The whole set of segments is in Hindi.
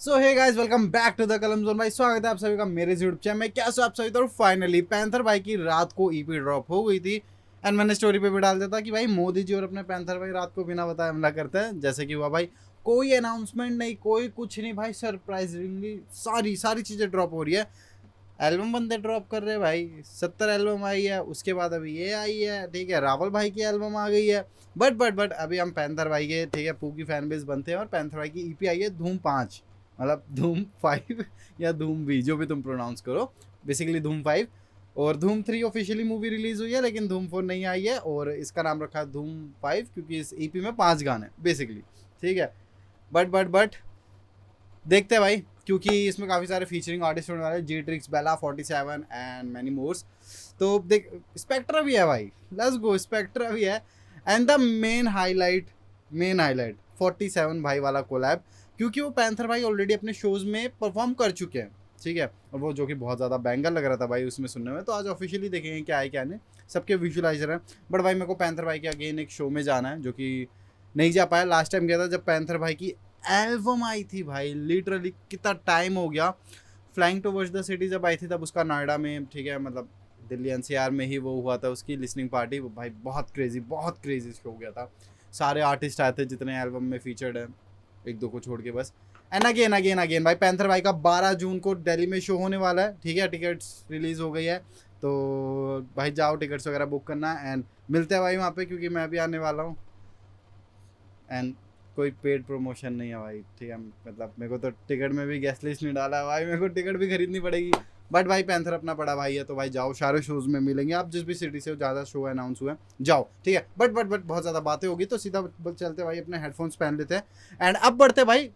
So hey guys, welcome back to the Kalam zone. भाई स्वागत है आप सभी का मेरे यूट्यूब चैनल में। क्या आप सभी तो फाइनली पैंथर भाई की रात को ईपी ड्रॉप हो गई थी एंड मैंने स्टोरी पे भी डाल दिया था कि भाई मोदी जी और अपने पैंथर भाई रात को बिना बताए हमला करते हैं। जैसे कि हुआ भाई, कोई अनाउंसमेंट नहीं, कोई कुछ नहीं भाई, सरप्राइजिंगली सारी चीज़ें ड्रॉप हो रही है। एल्बम बंदे ड्रॉप कर रहे हैं भाई, 70 एल्बम आई है, उसके बाद अभी ये आई है, ठीक है, रावल भाई की एल्बम आ गई है। बट अभी हम पैंथर भाई के, ठीक है, पू की फैन बेस बनते हैं और पैंथर भाई की ईपी आई है धूम 5, मतलब धूम 5 या धूम भी, जो भी तुम प्रोनाउंस करो, बेसिकली धूम 5। और धूम 3 ऑफिशियली मूवी रिलीज हुई है, लेकिन धूम 4 नहीं आई है और इसका नाम रखा है धूम 5 क्योंकि इस ईपी में 5 गाने बेसिकली, ठीक है। बट देखते हैं भाई, क्योंकि इसमें काफ़ी सारे फीचरिंग आर्टिस्ट होने वाले हैं, ji tricks, Bela 47 and many mores. तो देख, स्पेक्ट्रा भी है भाई, लेट्स गो, स्पेक्ट्रा भी है। एंड द मेन हाईलाइट 47 भाई वाला कोलैब, क्योंकि वो पैंथर भाई ऑलरेडी अपने शोज में परफॉर्म कर चुके हैं, ठीक है, और वो जो कि बहुत ज़्यादा बैंगर लग रहा था भाई उसमें सुनने में। तो आज ऑफिशियली देखेंगे क्या है क्या नहीं, सबके विजुअलाइजर हैं। बट भाई मेरे को पैंथर भाई के अगेन एक शो में जाना है, जो कि नहीं जा पाया। लास्ट टाइम गया था जब पैंथर भाई की एल्बम आई थी भाई, लिटरली कितना टाइम हो गया। फ्लाइंग टुवर्ड्स द सिटी जब आई थी तब उसका नोएडा में, ठीक है, मतलब दिल्ली एनसीआर में ही वो हुआ था, उसकी लिसनिंग पार्टी। भाई बहुत क्रेजी शो हो गया था। सारे आर्टिस्ट आए थे जितने एल्बम में फीचर्ड हैं, एक दो को छोड़ के बस। एंड अगेन भाई पैंथर भाई का 12 जून को दिल्ली में शो होने वाला है, ठीक है, टिकट्स रिलीज़ हो गई है। तो भाई जाओ टिकट्स वगैरह बुक करना एंड मिलते हैं भाई वहाँ पे, क्योंकि मैं भी आने वाला हूँ। एंड कोई पेड प्रमोशन नहीं है भाई, ठीक है, मतलब मेरे को तो टिकट में भी गेस्ट लिस्ट नहीं डाला है भाई, मेरे को टिकट भी खरीदनी पड़ेगी। बट भाई पैंथर अपना बड़ा भाई है, तो भाई जाओ, सारे शोज़ में मिलेंगे। आप जिस भी सिटी से हो, ज़्यादा शो अनाउंस हुए हैं, जाओ, ठीक है। बट बहुत ज़्यादा बातें होगी, तो सीधा चलते भाई, अपने हेडफोन्स पहन लेते हैं एंड अब बढ़ते भाई,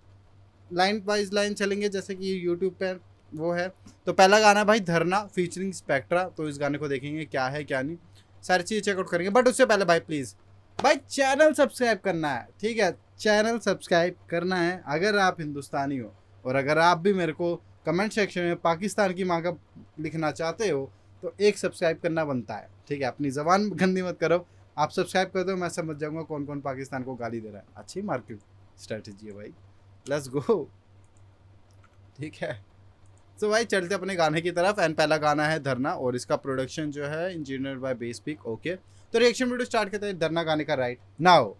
लाइन वाइज लाइन चलेंगे जैसे कि यूट्यूब पर वो है। तो पहला गाना है भाई धरना फीचरिंग स्पेक्ट्रा। तो इस गाने को देखेंगे क्या है क्या नहीं, सारी चीज़ चेकआउट करेंगे। बट उससे पहले भाई प्लीज़ भाई चैनल सब्सक्राइब करना है, ठीक है, चैनल सब्सक्राइब करना है अगर आप हिंदुस्तानी हो। और अगर आप भी मेरे को कमेंट सेक्शन में पाकिस्तान की माँ का लिखना चाहते हो तो एक सब्सक्राइब करना बनता है, ठीक है। अपनी ज़बान गंदी मत करो, आप सब्सक्राइब कर दो, मैं समझ जाऊँगा कौन कौन पाकिस्तान को गाली दे रहा है। अच्छी मार्केट स्ट्रेटजी है भाई, लेट्स गो, ठीक है। तो भाई चलते अपने गाने की तरफ। एंड पहला गाना है धरना और इसका प्रोडक्शन जो है इंजीनियर बाय बेसपिक, ओके। तो रिएक्शन वीडियो स्टार्ट करते हैं धरना गाने का राइट नाउ।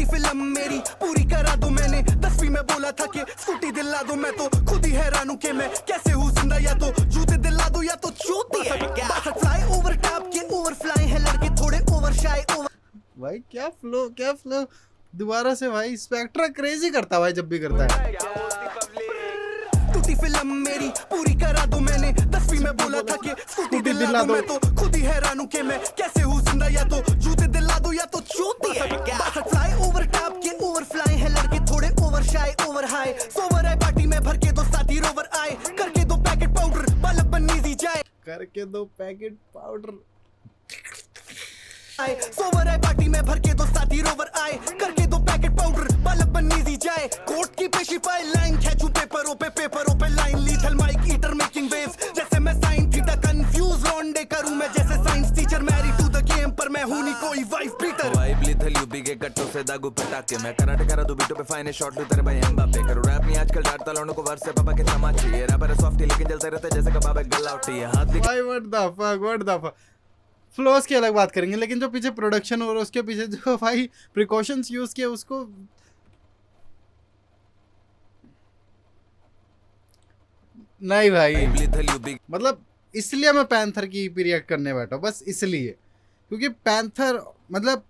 फिल्म मेरी पूरी करा दो, मैंने 10वीं में बोला था कि स्कूटी दिला दो, मैं तो खुद ही हैरान हूँ कि मैं कैसे हूँ जिंदा। या तो जूते दिला दो या तो चूती है क्या। फ्लाई ओवर टॉप के ओवर फ्लाई है लड़के थोड़े ओवर शाय ओवर। भाई क्या फ्लो दोबारा से भाई, स्पेक्ट्रा क्रेजी करता भाई जब भी करता है। टूटी फिल्म मेरी पूरी करा दो, मैंने 10वीं में बोला था कि स्कूटी दिला दो, मैं तो खुद ही हैरान हूँ कि मैं कैसे हूँ जिंदा। या तो जूते दिला दो या तो चूती है क्या। फ्लाई ओवर टॉप के ओवर फ्लाई है लड़के थोड़े ओवर शाय ओवर हाई। सोवर है पार्टी में भर के दो साथी रोवर आए, करके दो पैकेट पाउडर बालक बनीजी जाए, करके दो पैकेट पाउडर आए। सोवर है पार्टी में भर के दो साथी रोवर आए, करके दो पैकेट पाउडर बालक बनीजी जाए। कोर्ट की पेशी पाए लाइन खींचू पेपरों पे line lethal mic eater making waves, जैसे मैं साइन थीटा कंफ्यूज लॉन्डे करूं मैं जैसे science teacher. Marry to the game पर मैं हूं नहीं कोई wife beater. Vibe lethal UP के कट्टों से दागू पटाके, मैं कराटे करा दो बीटों पे फाइने शॉट लूं तेरे भाई एम्बापे। करो रैप नहीं आजकल डांटता लौंडों को वर्ष से पापा के तमाचे, ये रैपर है सॉफ्टी लेकिन जलते रहते जैसे कबाब है गलावटी है हाथ। भाई व्हाट द फक। फ्लोस की अलग बात करेंगे, लेकिन जो पीछे प्रोडक्शन हो रहा है उसके पीछे जो भाई प्रिकॉशंस यूज किए उसको नहीं भाई, मतलब इसलिए मैं पैंथर की रिएक्ट करने बैठा, बस इसलिए, क्योंकि पैंथर मतलब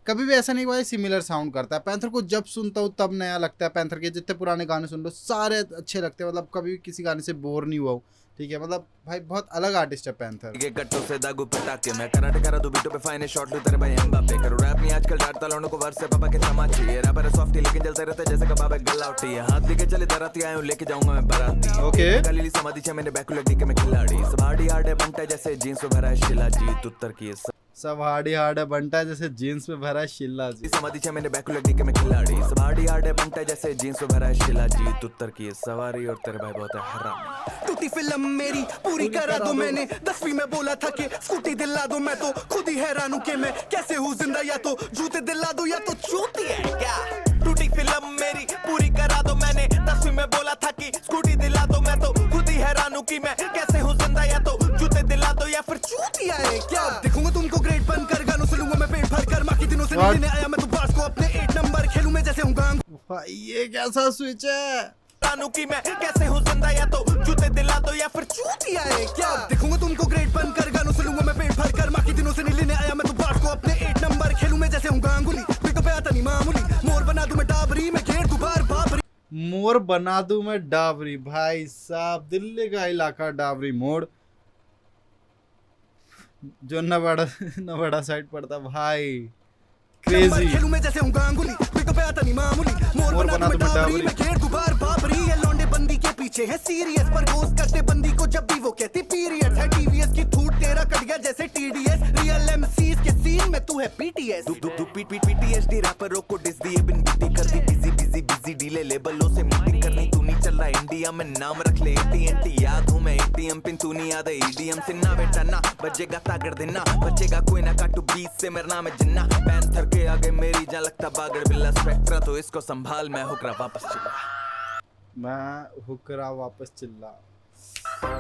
कभी भी ऐसा नहीं हुआ है सिमिलर साउंड करता है। पैंथर को जब सुनता हूँ तब नया लगता है। पैंथर के जितने पुराने गाने सुन लो सारे अच्छे लगते हैं, मतलब कभी भी किसी गाने से बोर नहीं हुआ हूँ, ठीक है। मतलब भाई बहुत अलग आर्टिस्ट है पैंथर। के कट्टों से दागू पटाके, मैं कराटे करा दो बीटों पे फाइने शॉट लूं तेरे भाई एम्बापे। करो रैप नहीं आजकल डांटता लौंडों को वर्ष से पापा के तमाचे, ये रैपर है सॉफ्टी लेकिन जलते रहते जैसे कबाब है गलावटी है हाथ। लेके चले दराती आए हूं लेके जाऊंगा मैं बाराती, ओके। काली समाधि छे मैंने बैकू लगी के मैं खिलाड़ी। सब हार्डी हार्ड है बनता जैसे जींस पे भरा है शिला जीत उत्तर की सब हार्डी हार्ड है बनता है जैसे जीन्स में भरा है शिल्ला जी। समाधि छे मैंने बैकू लगी के मैं खिलाड़ी। सब हार्डी हार्ड है बनता जैसे जींस पे भरा है शिला जीत उत्तर की सवारी और तेरे भाई बहुत है हराम। टूटी फिल्म मेरी पूरी करा दो मैंने 10वीं में बोला था कि स्कूटी दिला दो मैं तो खुद ही हैरान हूं कि मैं कैसे हूँ जिंदा या तो जूते दिला दो या तो चूती है क्या टूटी फिल्म मेरी पूरी करा दो मैंने 10वीं में बोला था कि स्कूटी दिला दो मैं तो खुद ही हैरान हूं कि मैं कैसे हूँ जिंदा या तो जूते दिला दो या फिर चूतिया है क्या देखूंगा तुमको ग्रेड बनकर गानों से लूंगा मैं पेट भर कर माँ के दिनों से नहीं लेने आया मैं तो बास को अपने 8 नंबर खेलूं मैं जैसे हूँ गांग भाई ये कैसा स्विच है? जानू की मैं कैसे हूँ जिंदा या तो जूते दिला दो या फिर चूतिया है क्या देखूंगा तुमको ग्रेड बनकर गानों से लूंगा मैं पेट भर कर माँ के दिनों से नहीं लेने आया मैं तो बास को अपने 8 नंबर खेलूं मैं जैसे हूँ गांगुली पिकअप पे आता नहीं मामूली मोर बना दूं मैं डाबरी मैं घेर गुबार बाबरी मोर बना दूं मैं डाबरी। भाई साहब दिल्ली का इलाका डाबरी मोड़ जो नवाड़ा साइड पड़ता भाई क्रेजी। खेलूं मैं जैसे हूँ गांगुली पिकअप पे आता नहीं मामूली मोर बना दूं मैं डाबरी मैं घेर गुबार बाबरी ये लौंडे बंदी के पीछे है सीरियस पर गोस करते बंदी को जब भी वो कहती पीरियड है टीवीएस की थूट तेरा कट गया जैसे टीडीएस रियल एमसीज के सीन में तू है पीटीएस पीटीएसडी रैपरों को डिस दिए बिन बीटी कर दी बिजी डीले लेबलों से मीटिंग करनी तू नहीं चल रहा इंडिया में नाम रख ले एटीएनटी याद हूं मैं एटीएम पिन तू नहीं याद ईडीएम से ना बेटा ना बजेगा तागड़ देना बचेगा कोई ना काटू 20 से मेरा नाम है जिन्ना पैंथर के आगे मेरी जान लगता बागड़ बिल्ला स्पेक्ट्रा तो इसको संभाल मैं हुक्रा वापस चिल्ला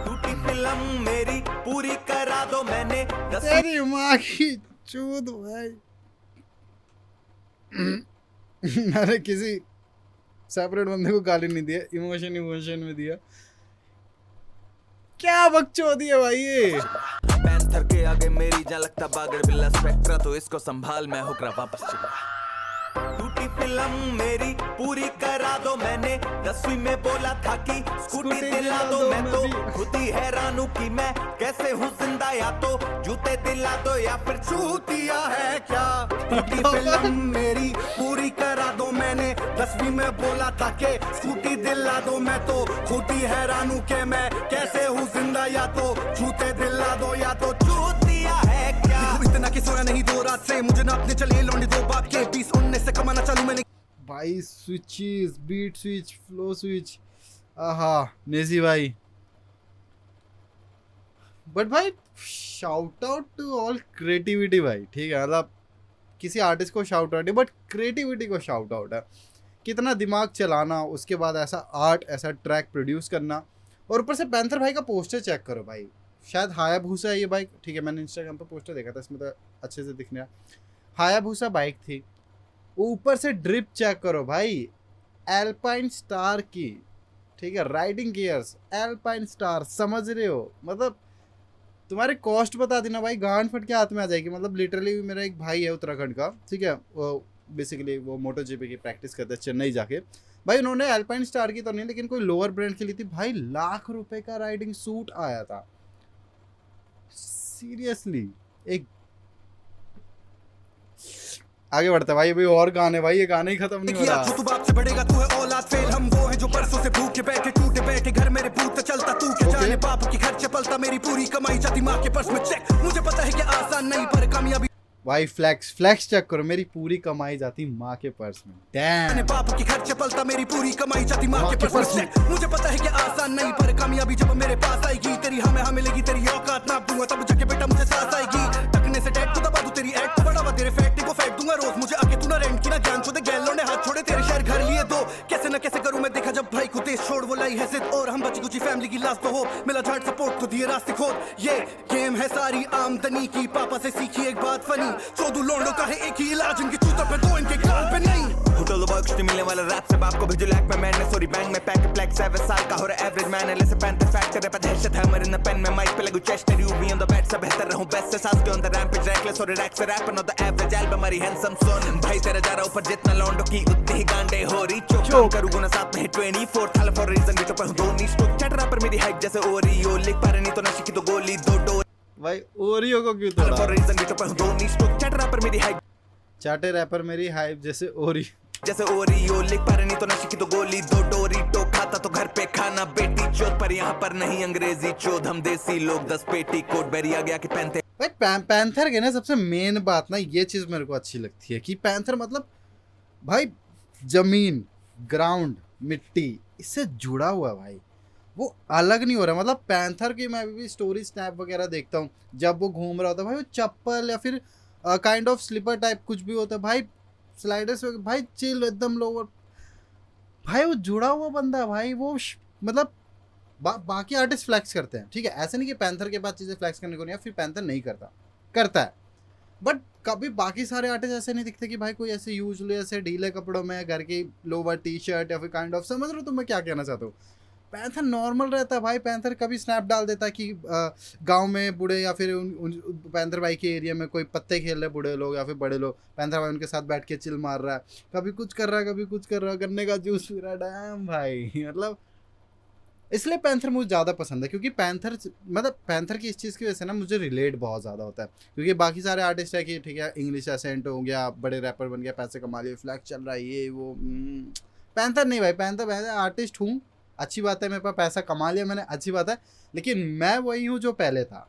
टूटी फिल्म मेरी पूरी करा दो मैंने तेरी माँ की चूत भाई। मैंने किसी सेपरेट बंदे को गाली नहीं दिया, इमोशन में दिया। क्या बकचोदी है भाई ये। पैंथर के आगे मेरी जान लगता बागड़ बिल्ला स्पेक्ट्रा तो इसको संभाल मैं हुक्रा वापस चिल्ला टूटी फिल्म मेरी पूरी करा दो मैंने 10वीं में बोला था कि स्कूटी दिला दो मैं तो खुद ही हैरान हूं कि मैं कैसे हूँ जिंदा या तो जूते दिला दो या फिर चूतिया है क्या टूटी फिल्म मेरी पूरी करा दो मैंने 10वीं में बोला था कि स्कूटी दिला दो मैं तो खुद ही हैरान हूं कि मैं कैसे हूँ जिंदा या तो जूते दिला दो या तो चूतिया है क्या इतना कि सोया नहीं 2 रात से मुझे नापने चले लौंडे 2 बाप के 20-19 से कमाना चालू मैंने भाई switches beat switch flow switch आहा नेजी भाई। बट भाई shout out to all creativity भाई, ठीक है मतलब किसी आर्टिस्ट को शाउट आउट है बट क्रिएटिविटी को शाउट आउट है। कितना दिमाग चलाना, उसके बाद ऐसा आर्ट ऐसा ट्रैक प्रोड्यूस करना, और ऊपर से पैंथर भाई का पोस्टर चेक करो भाई, शायद हायाबूसा है ये बाइक, ठीक है मैंने इंस्टाग्राम पर पोस्टर देखा था, इसमें तो अच्छे से दिख रहा हायाबूसा बाइक थी। ऊपर से ड्रिप चेक करो भाई एल्पाइन स्टार की, ठीक है राइडिंग गियर्स एल्पाइन स्टार, समझ रहे हो मतलब तुम्हारे कॉस्ट बता देना भाई, गांड फट के हाथ में आ जाएगी। मतलब लिटरली मेरा एक भाई है उत्तराखंड का, ठीक है वो बेसिकली वो मोटो जीपी की प्रैक्टिस करते हैं चेन्नई जाके भाई, उन्होंने एल्पाइन स्टार की तो नहीं लेकिन कोई लोअर ब्रांड की ली थी भाई, लाख रुपए का राइडिंग सूट आया था सीरियसली। एक आगे बढ़ता है भाई, अभी और गाने भाई, ये गाने ही खत्म नहीं हो रहा। तू बाप से बढ़ेगा तू है औलाद फेल, हम वो हैं जो परसों से भूखे बैठे टूटे बैठे घर मेरे भूत चलता तू के जाने बाप की खर्च पलता मेरी पूरी कमाई जाती माँ के पर्स में चेक, मुझे पता है कि आसान नहीं पर कामयाबी भाई फ्लेक्स चेक करो, मेरी पूरी कमाई जाती माँ के पर्स में। डैम बाप की खर्च पलता मेरी पूरी कमाई जाती माँ के पर्स में चेक, मुझे पता है कि आसान नहीं पर कामयाबी जब मेरे पास आएगी तेरी हमें मिलेगी तेरी औकात नाप दूंगा तब जाके बेटा मुझे सांस आएगी, टकने से टैग तो दबा दूं तेरी एक्ट बढ़ावा तेरे फैक्ट को फेंक दूंगा रोज, मुझे आके तू ना रेंट की ना ज्ञान छोड़े गैलों ने हाथ छोड़े तेरे शहर घर लिए दो, कैसे ना कैसे करूं मैं देखा जब भाई को देश छोड़ वो लाई है जिद, और हम बची कुछ फैमिली की लाश तो हो मिला झाड़ सपोर्ट को दिए रास्ते खोद, ये गेम है सारी आमदनी की, पापा से सीखी एक बात फनी, 14 लोंडों का है एक ही इलाज, इनकी चूतों पे दो इनके कान पे नहीं। होटल बॉक्स नहीं मिलने वाला रैप से बाप को भेजो लैक में मैंने सॉरी बैंक में पैक प्लेक 7 साल का हो रहा एवरेज मैंने ले से पैंट फैक्टर पे दहशत है मर इन द पेन में माइक पे लगू chest you be on the bed से बेहतर रहूं बेस्ट से सांस के ऑन द रैम्पेज रेकलेस और रैक से rap on the average album हमारी हैंडसम सोन, भाई तेरा जा रहा ऊपर जितना लौंडो की उतनी ही गांडे हो रही चोक करूंगा ना साथ में 24 थाल फॉर रीजन वीटो पर दो नी स्टॉक चट रैपर मेरी हाइप जैसे ओरियो लिख पर नहीं तो नशे की तो गोली दो डोर भाई ओरियो को क्यों तोड़ा, फॉर रीजन वीटो पर दो नी स्टॉक चट रैपर मेरी हाइप चाटे रैपर मेरी हाइप जैसे ओरियो लिख पर नहीं तो नशे की तो गोली दो डोरिटो खाता तो घर पे खाना बेटी चोद पर यहाँ पर नहीं अंग्रेजी चोद, हम देसी लोग 10 पेटी कोट बेरी आ गया कि पैंथर भाई पैंथर के ना सबसे मेन बात ना ये चीज मेरे को अच्छी लगती है कि पैंथर मतलब भाई जमीन ग्राउंड मिट्टी इससे जुड़ा हुआ भाई, वो अलग नहीं हो रहा। मतलब पैंथर की मैं भी स्टोरी स्नैप वगैरह देखता हूँ, जब वो घूम रहा होता है भाई, वो चप्पल या फिर काइंड ऑफ स्लीपर टाइप कुछ भी होता है भाई, स्लाइडर्स भाई चिल एकदम लोअर भाई, वो जुड़ा हुआ बंदा है भाई। वो मतलब बाकी आर्टिस्ट फ्लैक्स करते हैं, ठीक है, ऐसे नहीं कि पैंथर के पास चीज़ें फ्लैक्स करने को नहीं है, फिर पैंथर नहीं करता है, बट कभी बाकी सारे आर्टिस्ट ऐसे नहीं दिखते कि भाई कोई ऐसे यूजली ऐसे ढीले कपड़ों में घर की लोवर टी शर्ट या फिर काइंड ऑफ, समझ रहे हो तुम मैं क्या कहना चाहता हूँ। पैंथर नॉर्मल रहता है भाई। पैंथर कभी स्नैप डाल देता है कि गांव में बूढ़े या फिर पैंथर भाई के एरिया में कोई पत्ते खेल रहे बूढ़े लोग या फिर बड़े लोग, पैंथर भाई उनके साथ बैठ के चिल मार रहा है, कभी कुछ कर रहा है कभी कुछ कर रहा है, गन्ने का जूस पी रहा है, डैम भाई। मतलब इसलिए पैंथर मुझे ज़्यादा पसंद है, क्योंकि पैंथर की इस चीज़ की वजह से ना मुझे रिलेट बहुत ज़्यादा होता है। क्योंकि बाकी सारे आर्टिस्ट है कि ठीक है इंग्लिश एसेंट हो गया, बड़े रैपर बन गया, पैसे कमा लिए, फ्लैक्स चल रहा है, ये वो। पैंथर नहीं भाई, पैंथर आर्टिस्ट हूँ, अच्छी बात है, मेरे पास पैसा कमा लिया मैंने, अच्छी बात है, लेकिन मैं वही हूँ जो पहले था,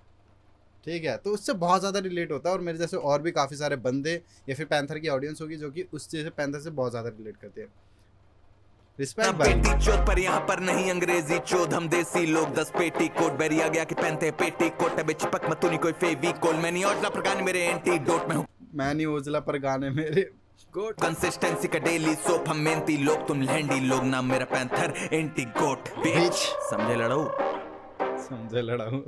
ठीक है। तो उससे बहुत ज़्यादा रिलेट होता है, और मेरे जैसे और भी काफ़ी सारे बंदे या फिर पैंथर की ऑडियंस होगी जो कि उस चीज़ से पैंथर से बहुत ज़्यादा रिलेट करते हैं। रिस्पेक्ट भाई। बेटी चोद पर यहाँ पर नहीं अंग्रेजी चोद, हम देसी लोग 10 पेटी कोट बैरी आ गया कि पहनते पेटी कोट, अबे चिपक मत तू नहीं कोई फेविकोल, मैं नहीं ओझला पर गाने मेरे एंटीडोट में हूँ, मैं नहीं ओझला पर गाने मेरे गोट, कंसिस्टेंसी का डेली सोप, हम मेहनती लोग तुम लैंडी लोग, नाम मेरा पैंथर एंटी गोट बिच, समझे लड़ाऊ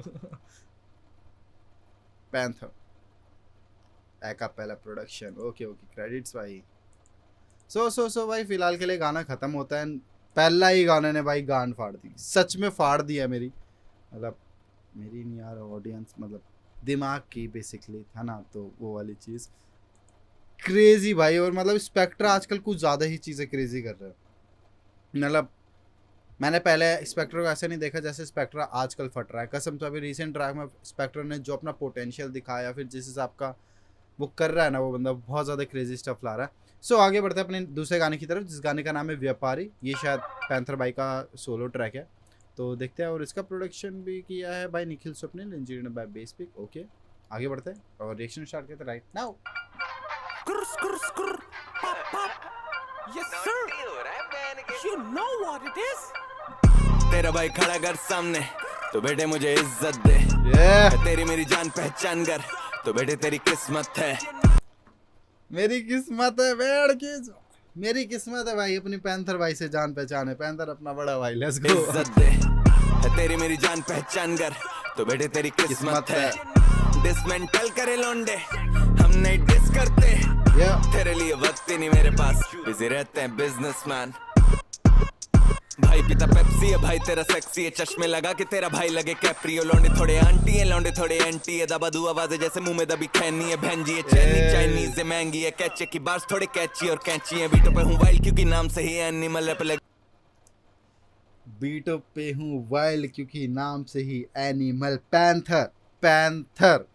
पैंथर एका पहला प्रोडक्शन, ओके क्रेडिट्स भाई। सो भाई फिलहाल के लिए गाना खत्म होता है। पहला ही गाने ने भाई गान फाड़ दी, सच में फाड़ दिया मेरी, मतलब मेरी नहीं यार ऑडियंस, मतलब दिमाग की बेसिकली था ना, तो वो वाली चीज़ क्रेजी भाई। और मतलब स्पेक्ट्रा आजकल कुछ ज़्यादा ही चीज़ें क्रेजी कर रहे हैं। मतलब मैंने पहले स्पेक्ट्रा को ऐसे नहीं देखा जैसे स्पेक्ट्रा आजकल फट रहा है, कसम से। अभी रिसेंट ट्रैक में स्पेक्ट्रा ने जो अपना पोटेंशियल दिखाया, फिर जिस हिसाब का वो कर रहा है ना, वो बंदा बहुत ज़्यादा क्रेजी स्टफ ला रहा है। सो आगे बढ़ते हैं अपने दूसरे गाने की तरफ, जिस गाने का नाम है व्यापारी। ये शायद पैंथर भाई का सोलो ट्रैक है, तो देखते हैं। और इसका प्रोडक्शन भी किया है भाई Nikhil Swapnil, engineer by Bespic. Okay आगे बढ़ते हैं और रिएक्शन स्टार्ट करते हैं right now. Yes sir, you know what it is. तेरा भाई खड़ा कर सामने तो बेटे मुझे इज्जत दे, तेरी मेरी जान पहचान कर तो बेटे तेरी किस्मत है, मेरी किस्मत है बेड़ की, मेरी किस्मत है भाई अपनी पैंथर भाई से जान पहचान है, पैंथर अपना बड़ा भाई, लेट्स गो। इज्जत दे तेरी मेरी जान पहचान कर तो बेटे तेरी किस्मत है, डिसमेंटल करे लौंडे हम नहीं डिस करते, तेरे लिए वक्त ही नहीं मेरे पास, बिजी रहते हैं बिजनेसमैन, भाई पिता पेप्सी है भाई तेरा सेक्सी है, चश्मे लगा के तेरा भाई लगे कैप्रियो, लौंडे थोड़े आंटी है लौंडे थोड़े एंटी है, दबा दू आवाज़ जैसे मुंह में दबी खैनी है, भैंजी है चैनी चाइनीज है महंगी है, कैचे की बार्स थोड़े कैची और कैंची है, बीटों पे हूँ वाइल्ड क्योंकि नाम से ही एनिमल रैप लग, बीटों पे हूँ वाइल्ड क्योंकि नाम से ही एनिमल, पैंथर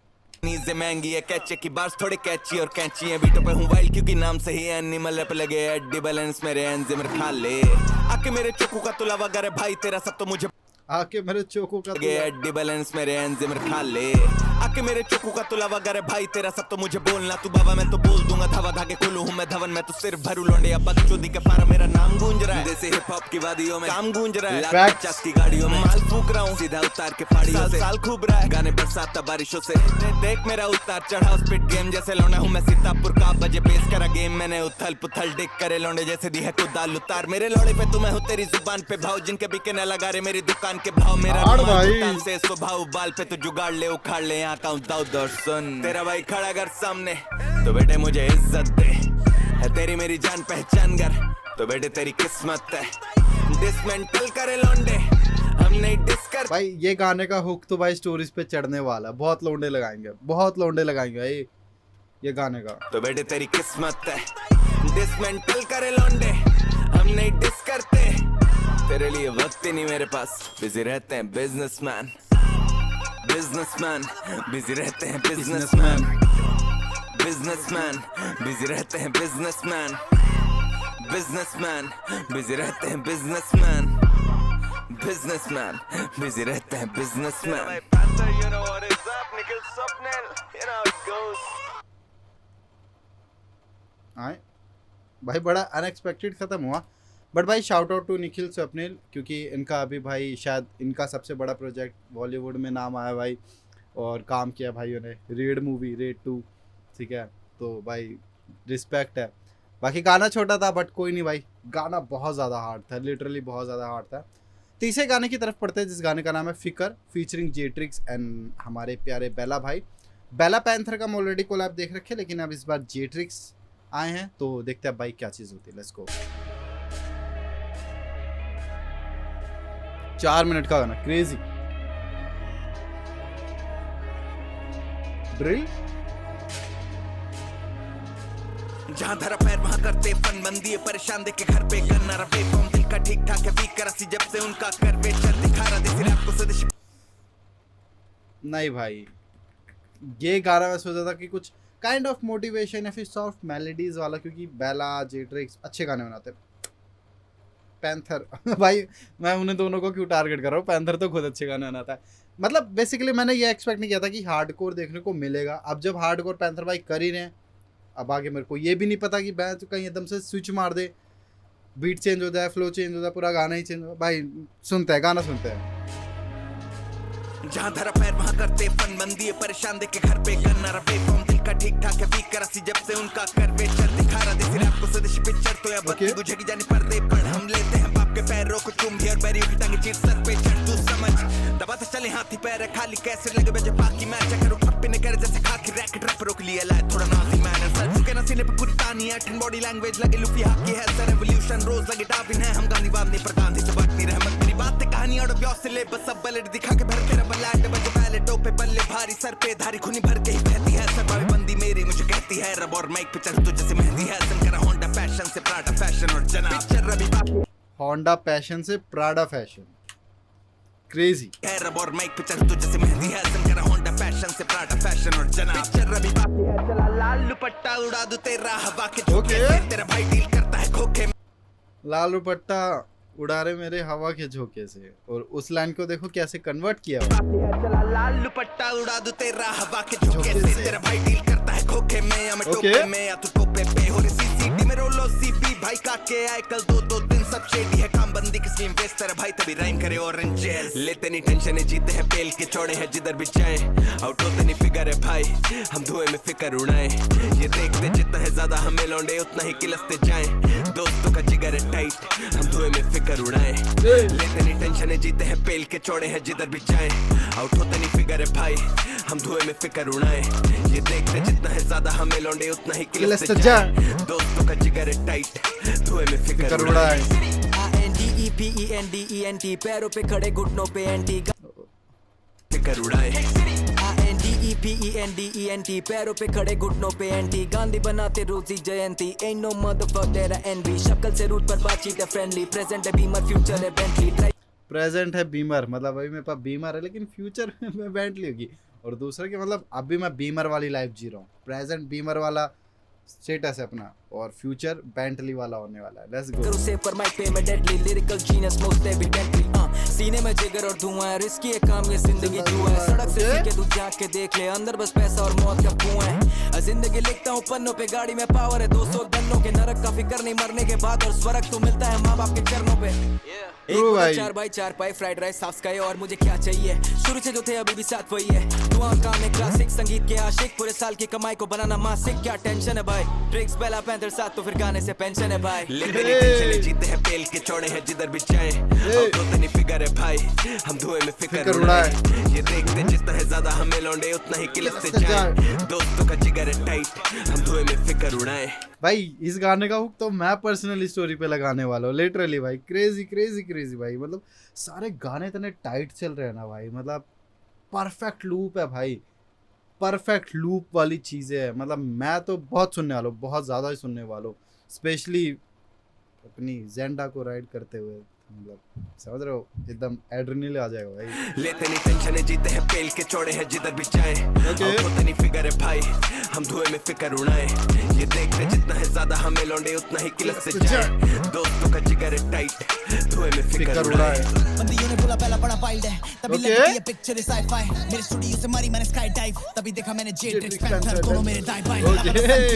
नीचे महंगी है, कैचे की बार्स थोड़े कैची और कैंची है, बीटों पे हूँ वाइल्ड क्योंकि नाम से ही एनिमल रैप लगे, एडी बैलेंस मेरे एंजिमर खा ले, आके मेरे चोकू का तुला वगैरह भाई तेरा सब तो मुझे, आके मेरे चोकू का एडी बैलेंस मेरे एंजिमर खा ले, आके मेरे चोकू का तुला वगैरह भाई तेरा सब तो मुझे बोलना, तू बाबा मैं तो बोल दूंगा, धावा धागे खुलू हूँ मैं धवन, मैं तो सिर्फ भरू लौंडे अब बकचोदी के पारा मेरा नाम गूंज रहा है, जैसे हिप हॉप की वादियों में काम गूंज रहा है, लाख 50 की गाड़ियों में माल फूक रहा हूँ, सीधा उतार के पहाड़ियों से साल खूब रहा है, गाने बरसाता बारिशों से, देख मेरा उतार चढ़ाव स्पीड गेम जैसे लौंडा हूँ मैं सीतापुर का, बजे पेश करा गेम मैंने उथल पुथल डिक करे लौंडे जैसे दी है को दाल उतार, मेरे लौड़े पे तुम्हें हूँ तेरी जुबान पे भाव, जिनके बिके न लगा रे मेरी दुकान के भाव, मेरा से स्वभाव बाल पे तू जुगाड़ ले उखाड़ ले, यहाँ का दाऊद सुन, तेरा भाई खड़ा कर सामने तो बेटे मुझे इज्जत दे, है तेरी मेरी जान पहचान कर तो बेटे तेरी किस्मत है, डिसमेंटल करे लौंडे हम नहीं डिस कर भाई। ये गाने का हुक तो भाई स्टोरीज पे चढ़ने वाला, बहुत लौंडे लगाएंगे भाई ये गाने का, तो बेटे तेरी किस्मत है, डिसमेंटल करे लौंडे हम नहीं डिस करते, तेरे लिए वक्त ही नहीं मेरे पास, बिजी रहते हैं बिजनेसमैन बिजी रहते हैं बिजनेसमैन बिजी रहते हैं बिजनेसमैन बिजी रहते हैं बिजनेसमैन बिजी रहते हैं बिजनेसमैन। आए भाई बड़ा अनएक्सपेक्टेड खत्म हुआ, बट भाई shout out to Nikhil Swapnil, क्योंकि इनका अभी भाई शायद इनका सबसे बड़ा प्रोजेक्ट बॉलीवुड में नाम आया भाई, और काम किया भाइयों ने रेड मूवी, रेड 2, ठीक है। तो भाई रिस्पेक्ट है। बाकी गाना छोटा था बट कोई नहीं भाई, गाना बहुत ज़्यादा हार्ड था, लिटरली बहुत ज़्यादा हार्ड था। तीसरे गाने की तरफ पढ़ते हैं जिस गाने का नाम है फिकर, फीचरिंग जेट्रिक्स एंड हमारे प्यारे बेला भाई। बेला पैंथर का हम ऑलरेडी कोलैब देख रखे, लेकिन अब इस बार जेट्रिक्स आए हैं, तो देखते हैं भाई क्या चीज़ होती है। Let's go. 4 मिनट का गाना, क्रेजी ड्रिल। जहाँ धरा पैर वहाँ करते फन, बंदी है परेशान देख के घर पे करना रफे फॉर्म, दिल का ठीक ठाक है वीक करासी जब से उनका कर वे चल दिखा रहा दिख रैप को सदिश। नहीं भाई, ये गाना मैं सोचा था कि कुछ काइंड ऑफ मोटिवेशन या फिर सॉफ्ट मेलोडीज वाला, क्योंकि बेला जेट्रिक्स अच्छे गाने बनाते हैं। पैंथर भाई मैं उन्हें दोनों को क्यों टारगेट कर रहा हूँ, पैंथर तो खुद अच्छे गाने बनाता है। मतलब बेसिकली मैंने ये एक्सपेक्ट नहीं किया था कि हार्डकोर देखने को मिलेगा। अब जब हार्डकोर पैंथर भाई कर ही रहे हैं, अब आगे मेरे को ये भी नहीं पता कि बैच कहीं एकदम से स्विच मार दे, बीट चेंज हो जाए, फ्लो चेंज हो जाए, पूरा गाना ही चेंज हो। भाई सुनते हैं, गाना सुनते हैं। जहाँ धरा पैर वहाँ करते फन, बंदी है परेशान देख के घर पे करना रफे फॉर्म, दिल का ठीक ठाक है वीक करासी जब से उनका कर वे चल दिखा रहा दिख रैप को सदिश पिक्चर तो या बत्ती बुझेगी जानी पर्दे पर, हम लेते हैं बाप के पैरों को चूम भी और बैरियों की टांगे चीर सर पे चढ़ तू समझ, दबाते चले हाथी पैर है खाली कैसे लगे बजे बाकी मैच करो ठप्पे ने करे जैसे खाकी रैकेट रैपर रोक लिया लाए थोड़ा नाजी मैनर सर चुके ना सीने पे पूरी तानी है, ठंड बॉडी लैंग्वेज लगे लुफी हाकी है सर रेवोल्यूशन रोज लगे डाबिन है, हम गानी बात नहीं पर गांधी से बात नहीं रहमत मेरी बात है कहानी आउट ऑफ योर सिलेबस सब बलेट दिखा के भर तेरा बलाट बजे पहले टोपे बल्ले भारी सर पे धारी खूनी भर के ही बहती है सर भाई बंदी मेरी मुझे कहती है रब और माइक पे चल तू जैसे मेहंदी है सन करा होंडा पैशन से प्राडा फैशन और जना पिक्चर रवि बाकी होंडा पैशन से प्राडा फैशन, क्रेजी है रब और माइक पे चल तू जैसे मेहंदी है सन करा होंडा पैशन से प्राडा फैशन और जना पिक्चर रवि बाकी है चला लाल दुपट्टा उड़ा दूं तेरा हवा के झोंके से तेरा भाई डील करता है खोखे। लाल दुपट्टा उड़ा रहे मेरे हवा के झोंके से, और उस लाइन को देखो कैसे कन्वर्ट किया हुआ। चला लाल दुपट्टा उड़ा दूं तेरा हवा के झोंके से तेरा भाई डील करता है खोखे में या मैं टोपे में या तू टोपे पे हो रही सीसीटी में रोलो सीपी भाई काके आए कल दो दिन सब शेडी है काम बंदी की स्कीम पेश तेरा भाई तभी राइम करे ऑरेंजेस लेते नहीं टेंशन जीते हैं पेल के छोड़े हैं जिधर भी जाए आउट होते नहीं फिगर है भाई हम धुएं में फिकर उड़ाए ये देखते जितना है ज्यादा हमें लौंडे उतना ही किलसते जाए दोस्तों का जिगर है टाइट हम धुएं में फिकर उड़ाए लेते नहीं टेंशन जीते हैं पेल के छोड़े हैं जिधर भी जाए आउट होते नहीं फिगर है भाई हम धुएं में फिकर उड़ाए ये देखते जितना है ज्यादा हमें लौंडे उतना ही किलसते जाए दोस्तों का जिगर है टाइट धुएं में फिकर उड़ाए। INDEPENDENT पैरों पे खड़े घुटनों पे एंटी फिकर उड़ाए INDEPENDENT पैरों पे खड़े घुटनों पे एंटी गांधी बनाते रोजी जयंती ain't no motherfucker envy शक्ल से रूट पर बातचीत है फ्रेंडली प्रेजेंट है बीमर फ्यूचर है बेंटली प्रेजेंट है बीमर, मतलब अभी मेरे पास बीमर है लेकिन फ्यूचर में बेंटली होगी, और दूसरा कि मतलब अभी मैं बीमर वाली लाइफ जी रहा हूँ, प्रेजेंट बीमर वाला स्टेटस है अपना और फ्यूचर बेंटली वाला होने वाला है। Let's go. करो से पर माइक पे मैं deadly lyrical genius most evidently सीने में जिगर और धुआं है रिस्की है काम ये जिंदगी जुआ है सड़क से सीखे तू जाग के देख ले अंदर बस पैसा और मौत का कुआं है जिंदगी लिखता हूँ पन्नों पे गाड़ी में पावर है 200 गन्नों के नरक का फिक्र नहीं मरने के बाद और स्वर्ग तो मिलता है माँ बाप के चरणों पे एक 4 बाई 4 पाई फ्राइड राइस साफ स्काई और मुझे क्या चाहिए शुरू से जो थे अभी भी साथ वही है दुआ काम है क्लासिक संगीत के आशिक पूरे साल की कमाई को बनाना मासिक क्या टेंशन है भाई ट्रिक्स बेला पैंथर साथ तो फिर गाने से पेंशन है भाई लेते नहीं टेंशन जीते हैं पेल के छोड़े हैं जिधर भी जाए आउट होते नहीं फिगर है भाई हम धुएं में फिकर उड़ाए ये देखते जितना है ज्यादा हमें लौंडे उतना ही किलसते जाए दोस्तों का जिगर है टाइट हम धुएं में फिकर उड़ाए। भाई इस गाने का हुक तो मैं पर्सनल स्टोरी पे लगाने वाला हूँ लिटरली भाई, क्रेजी क्रेजी क्रेजी भाई, मतलब सारे गाने इतने टाइट चल रहे हैं ना भाई, मतलब परफेक्ट लूप है भाई, परफेक्ट लूप वाली चीज़ें है, मतलब मैं तो बहुत सुनने वाला हूँ, बहुत ज़्यादा ही सुनने वाला हूँ, स्पेशली अपनी जेंडा को राइड करते हुए मतलब समझ रहे हो, एकदम एड्रेनलिन आ जाएगा भाई। लेते नहीं टेंशन, जीते हैं पेल के चौड़े हैं जिधर भी जाए। होते नहीं फिगर है भाई, हम धुएं में फिकर उड़ाए। ये देखते जितना है ज्यादा हमें लौंडे उतना ही किलस से जाए। दोस्तों का जिगर है टाइट, धुएं में फिकर उड़ाए। बंदियों ने बोला पहला बड़ा वाइल्ड है, तभी लगती है पिक्चर साइ-फाई। मेरे स्टूडियो से मारी मैंने स्काई डाइव, तभी देखा मैंने जेट्रिक्स पैंथर, दोनों मेरे दाई बाई।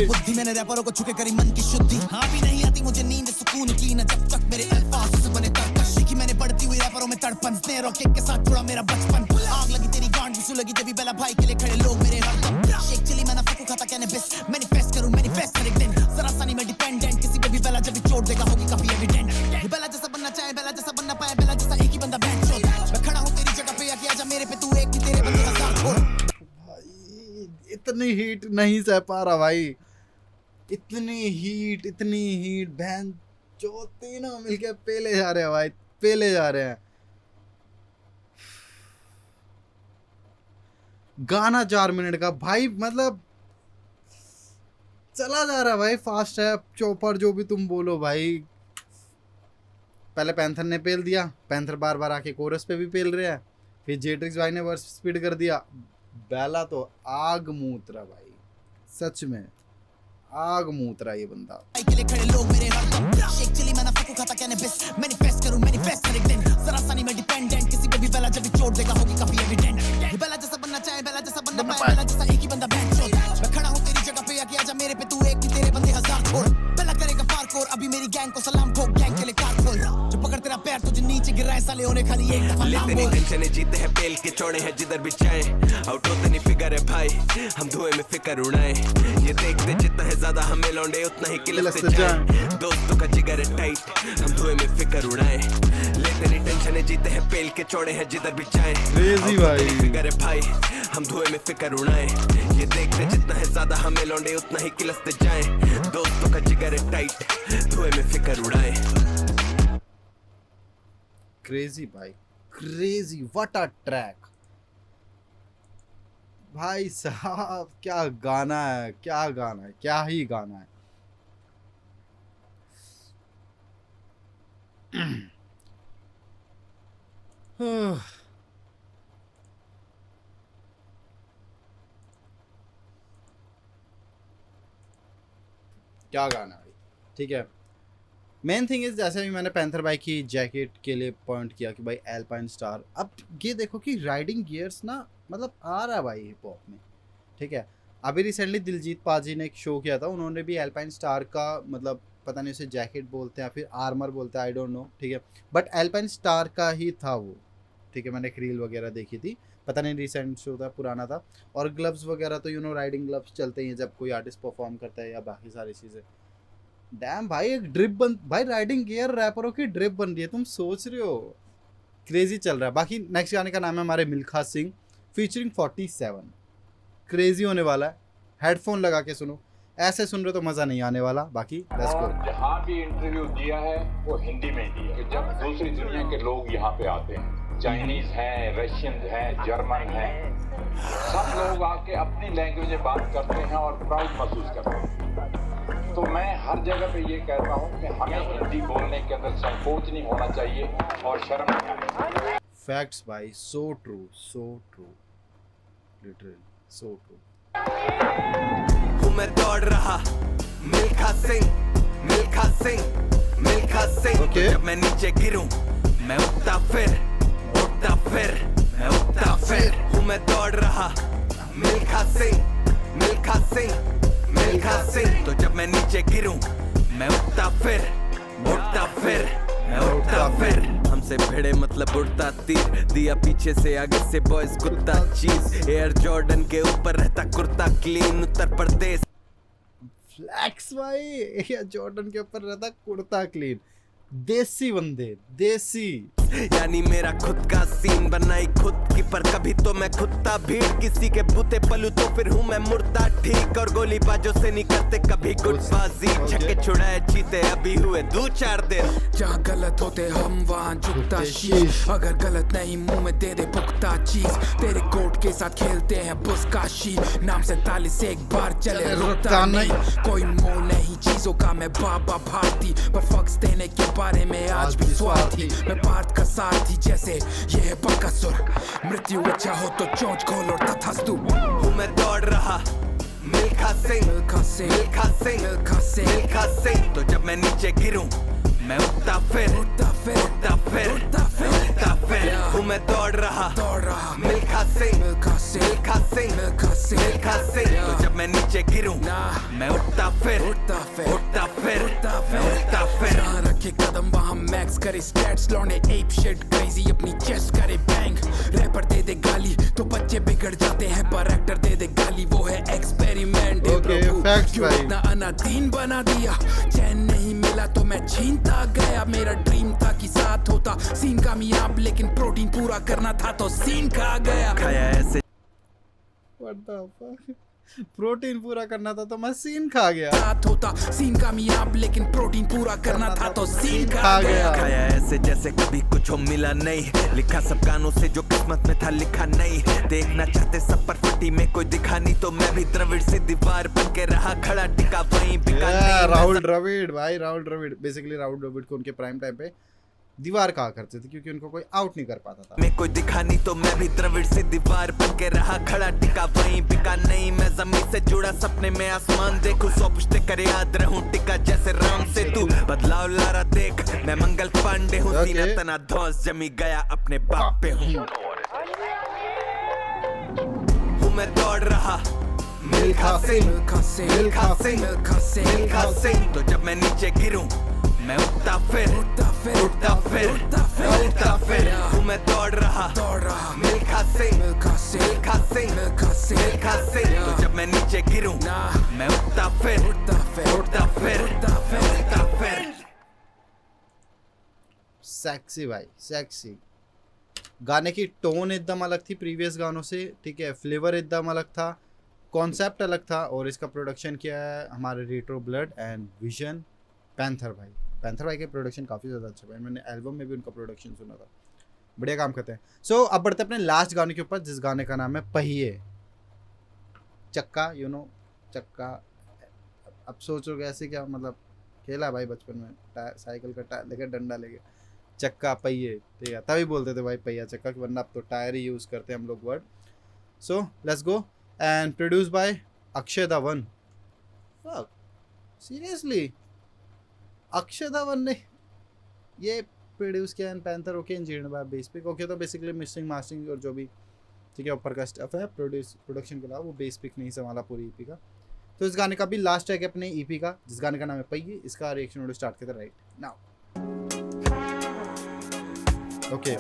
बुद्धि मैंने रैपरों को छुके करी मन की शुद्धि। हाँ भी नहीं आती मुझे नींद सुकून की न, जब तक मेरे अल्फाज से बने तरकश। सीखी मैंने बढ़ती हुई रैपरों में तड़पन, स्नेह और किक के साथ जुड़ा मेरा बचपन। आग लगी तेरी गांड भी लगी जब भी बेला भाई के लिए खड़े लोग मेरे हरदम। शेक चिली मैंने फकू खाता कैनबिस, मैनिफेस्ट करूं मैनिफेस्ट हर एक दिन। जरा सा नहीं मैं डिपेंडेंट, किसी पे भी बेला जब भी चोट देगा होगी काफी एविडेंट। बेला जैसा बनना चाहे, बेला जैसा बनना पाए, बेला जैसा एक ही बंदा बैंड शो। मैं खड़ा हूं तेरी जगह पे, आके आजा मेरे पे, तू एक की तेरे बंदे हजार छोड़। भाई इतनी हीट नहीं सह पा रहा भाई, इतनी हीट बहन जो तीनों मिलके पेले जा रहे हैं भाई, पेले जा रहे हैं। गाना 4 मिनट का भाई, मतलब चला जा रहा है भाई, फास्ट है चौपर जो भी तुम बोलो भाई। पहले पैंथर ने पेल दिया, पैंथर बार बार आके कोरस पे भी पेल रहे हैं, फिर जेट्रिक्स भाई ने वर्स स्पीड कर दिया। बेला तो आग मूत रहा भाई, सच में आग मूत रहा ये बंदा। के लिए खड़े लोग मेरे हरदम। शेक चिली मैंने फकू खाता कैनबिस, मैनिफेस्ट करूं मैनिफेस्ट हर एक दिन। जरा सा नहीं मैं डिपेंडेंट, किसी पे भी बेला जब भी चोट देगा होगी काफी एविडेंट। बेला जैसा बनना चाहे, बेला जैसा बनना पाए, बेला जैसा एक ही बंदा बैंड शो। मैं खड़ा हूं तेरी जगह पे, आके आजा मेरे पे, तू एक की तेरे बंदे हजार छोड़। बेला करेगा पार्कोर, अभी मेरी गैंग को सलाम ठोक, गैंग के लिए कार खोल। जो पकड़ तेरा पैर तुझे नीचे गिराए, साले होने खाली एक दफा नाम बोल। टेंशन जीते हैं पेल के चौड़े हैं जिधर भी जाए। आउट होते नहीं फिगर है भाई, हम धुएं में फिकर उड़ाए। ये देखते जितना है ज्यादा हमें लौंडे उतना ही किलस से जाए। दोस्तों का जिगर है टाइट, हम धुएं में फिकर उड़ाए। लेते नहीं टेंशन, जीते हैं पेल के चौड़े हैं जिधर भी जाए। क्रेजी भाई, फिगर है भाई, हम धुएं में फिकर उड़ाए। ये देखते जितना है ज्यादा हमें लौंडे उतना ही किलस से जाए। दोस्तों का जिगर है टाइट, धुएं में फिकर उड़ाए। क्रेजी भाई, क्रेजी, व्हाट अ ट्रैक भाई साहब। क्या गाना है, क्या गाना है, क्या ही गाना है। क्या गाना है भाई, ठीक है। मेन थिंग इज, जैसे भी मैंने पैंथर भाई की जैकेट के लिए पॉइंट किया कि भाई एल्पाइन स्टार, अब ये देखो कि राइडिंग गियर्स ना मतलब आ रहा है भाई हिप हॉप में, ठीक है। अभी रिसेंटली दिलजीत पाजी ने एक शो किया था, उन्होंने भी एल्पाइन स्टार का मतलब पता नहीं उसे जैकेट बोलते हैं या फिर आर्मर बोलते हैं, आई डोंट नो, ठीक है, बट एल्पाइन स्टार का ही था वो, ठीक है। मैंने एक रील वगैरह देखी थी, पता नहीं रिसेंट शो था पुराना था। और ग्लव्स वगैरह तो यू नो राइडिंग ग्लव्स चलते हैं जब कोई आर्टिस्ट परफॉर्म करता है या बाकी सारी चीज़ें। डैम भाई, एक ड्रिप बन भाई, राइडिंग गियर रैपरों की ड्रिप बन रही है, तुम सोच रहे हो, क्रेजी चल रहा है। बाकी नेक्स्ट गाने का नाम है हमारे मिल्खा सिंह फीचरिंग 47, क्रेजी होने वाला है। हेडफोन लगा के सुनो, ऐसे सुन रहे तो मज़ा नहीं आने वाला। बाकी लेट्स गो। जहाँ भी इंटरव्यू दिया है वो हिंदी में दिया है। जब दूसरी दुनिया के लोग यहाँ पे आते हैं, चाइनीज हैं, रशियन हैं, जर्मन हैं, सब लोग आके अपनी लैंग्वेज में बात करते हैं और प्राउड महसूस करते हैं। तो मैं हर जगह पे ये कहता हूँ कि हमें हिंदी बोलने के अंदर संकोच नहीं होना चाहिए और शर्म नहीं आनी चाहिए। फैक्ट्स भाई, so true, literally so true. हूँ मैं दौड़ रहा मिल्खा सिंह Okay. जब मैं नीचे गिरूं मैं उठता फिर मैं उठता फिर। हूँ मैं दौड़ रहा मिल्खा सिंह तो जब मैं नीचे गिरूं मैं उठता फिर मैं उठता फिर। हमसे भिड़े मतलब उड़ता तीर, दिया पीछे से आगे से बॉयज कुत्ता चीज। एयर जॉर्डन के ऊपर रहता कुर्ता क्लीन, उत्तर प्रदेश फ्लैक्स भाई, एयर जॉर्डन के ऊपर रहता कुर्ता क्लीन, देसी बंदे, देसी। यानी मेरा खुद का सीन बनाई खुद की, पर कभी तो मैं खुदता भीड़। किसी के बूते पलू तो फिर हूँ मैं मुर्दा ठीक, और गोलीबाजों से नहीं करते कभी गुटबाजी। छक्के छुड़ाए चीते अभी हुए 2-4 दिन। जहाँ गलत होते हम वहाँ झुकता शीश, अगर गलत नहीं मुंह में दे दे पुख्ता चीज। तेरे कोट के के साथ खेलते हैं बुस्काशी, नाम से 47 एक बार चले रुकता रुकता नहीं, कोई मोल नहीं चीजों का, मैं बाबा भारती, पर फक्स देने के बारे में आज भी स्वार्थी, मैं बात का साथी जैसे ये है बकासुर, मृत्यु इच्छा हो तो चोंच खोल और तथास्तु। हूँ मैं दौड़ रहा मिल्खा सिंह, मिल्खा सिंह, मिल्खा सिंह, मिल्खा सिंह, मिल्खा सिंह। तो जब मैं नीचे गिरूं मैं उठता फिर, उठता फिर, उठता फिर, उठता फिर, उठता फिर। हूँ मैं दौड़ रहा मिल्खा सिंह, मिल्खा सिंह, मिल्खा सिंह, मिल्खा सिंह, मिल्खा सिंह। तो जब मैं नीचे गिरूं मैं उठता फिर, उठता फिर, उठता फिर, उठता फिर, उठता फिर। जहाँ रखे कदम वहाँ मैक्स करे स्टैट्स, लौंडे एप शिट क्रेजी अपनी चेस्ट करे बैंग, रैपर दे दे गाली तो बच्चे बिगड़ जाते हैं, पर एक्टर दे दे गाली वो है एक्सपेरिमेंट। Okay, facts क्यों भाई। इतना अनादीन बना दिया, चैन नहीं मिला तो मैं छीनता गया, मेरा ड्रीम था कि साथ होता सीन कामयाब, लेकिन प्रोटीन पूरा करना था तो सीन खा गया। खाया ऐसे What the fuck? प्रोटीन पूरा करना था तो मैं सीन खा गया। साथ होता सीन कामयाब, लेकिन प्रोटीन पूरा करना था तो सीन खा गया। खाया ऐसे जैसे कभी कुछ हो मिला नहीं, लिखा सब गानों से जो किस्मत में था लिखा नहीं, देखना चाहते सब पर फटी में कोई दिखा नहीं, तो मैं भी द्रविड़ से दीवार बन के रहा खड़ा, टिका वहीं बिका नहीं। राहुल द्रविड़ भाई, राहुल द्रविड़ बेसिकली राहुल द्रविड़ को उनके प्राइम टाइम पे दीवार कहा करते थे क्योंकि उनको कोई आउट नहीं कर पाता था। मैं कोई दिखा नहीं तो मैं भी द्रविड़ से दीवार बन के रहा खड़ा, टिका वहीं बिका नहीं। मैं जमीन से जुड़ा सपने में आसमान देखूं, 100 पुश्ते कर याद रहूं, टिका जैसे राम से तू बदलाव लारा देख। मैं मंगल पांडे हूँ, Okay. सीना तना धौंस जमी गया अपने बाप पे हूँ। हूँ मैं दौड़ रहा मिल्खा सिंह, मिल्खा सिंह, मिल्खा सिंह, मिल्खा सिंह, मिल्खा सिंह। तो जब मैं नीचे गिरूं मैं उठता फिर, उठता फिर, उठता फिर, उठता फिर, उठता फिर। हूँ मैं दौड़ रहा मिल्खा सिंह, मिल्खा सिंह, मिल्खा सिंह, मिल्खा सिंह, मिल्खा सिंह। तो जब मैं नीचे गिरूं मैं उठता फिर, उठता फिर, उठता फिर, उठता फिर, उठता फिर। सेक्सी भाई, सेक्सी। गाने की टोन एकदम अलग थी प्रीवियस गानों से, ठीक है, फ्लेवर एकदम अलग था, कॉन्सेप्ट अलग था, और इसका प्रोडक्शन किया है हमारे retro blood and vision panther भाई। पैंथर भाई के प्रोडक्शन काफ़ी ज़्यादा अच्छा भाई, मैंने एल्बम में भी उनका प्रोडक्शन सुना था, बढ़िया काम करते हैं। सो अब बढ़ते अपने लास्ट गाने के ऊपर, जिस गाने का नाम है पहिए। चक्का, यू नो चक्का। अब सोचोगे ऐसे क्या, मतलब खेला भाई बचपन में, टायर, साइकिल का टायर लेके, डंडा लेके, चक्का पहिए, ठीक है, तभी बोलते थे भाई पहिया चक्का, वरना अब तो टायर ही यूज़ करते हैं हम लोग word. So let's go, and produce by Akshay Dhawan. Seriously Akshay Dhawan ने ये प्रोड्यूस किया and panther okay engineer by Bespic. Okay, तो बेसिकली मिक्सिंग मास्टरिंग और जो भी ठीक है ऊपर का स्टफ है प्रोडक्शन के अलावा, वो बेसपिक नहीं संभाला पूरी ईपी का। तो इस गाने का भी लास्ट ट्रैक है अपने ईपी का, जिस गाने का नाम है पहिए। इसका रिएक्शन वीडियो स्टार्ट करते राइट नाउ। ओके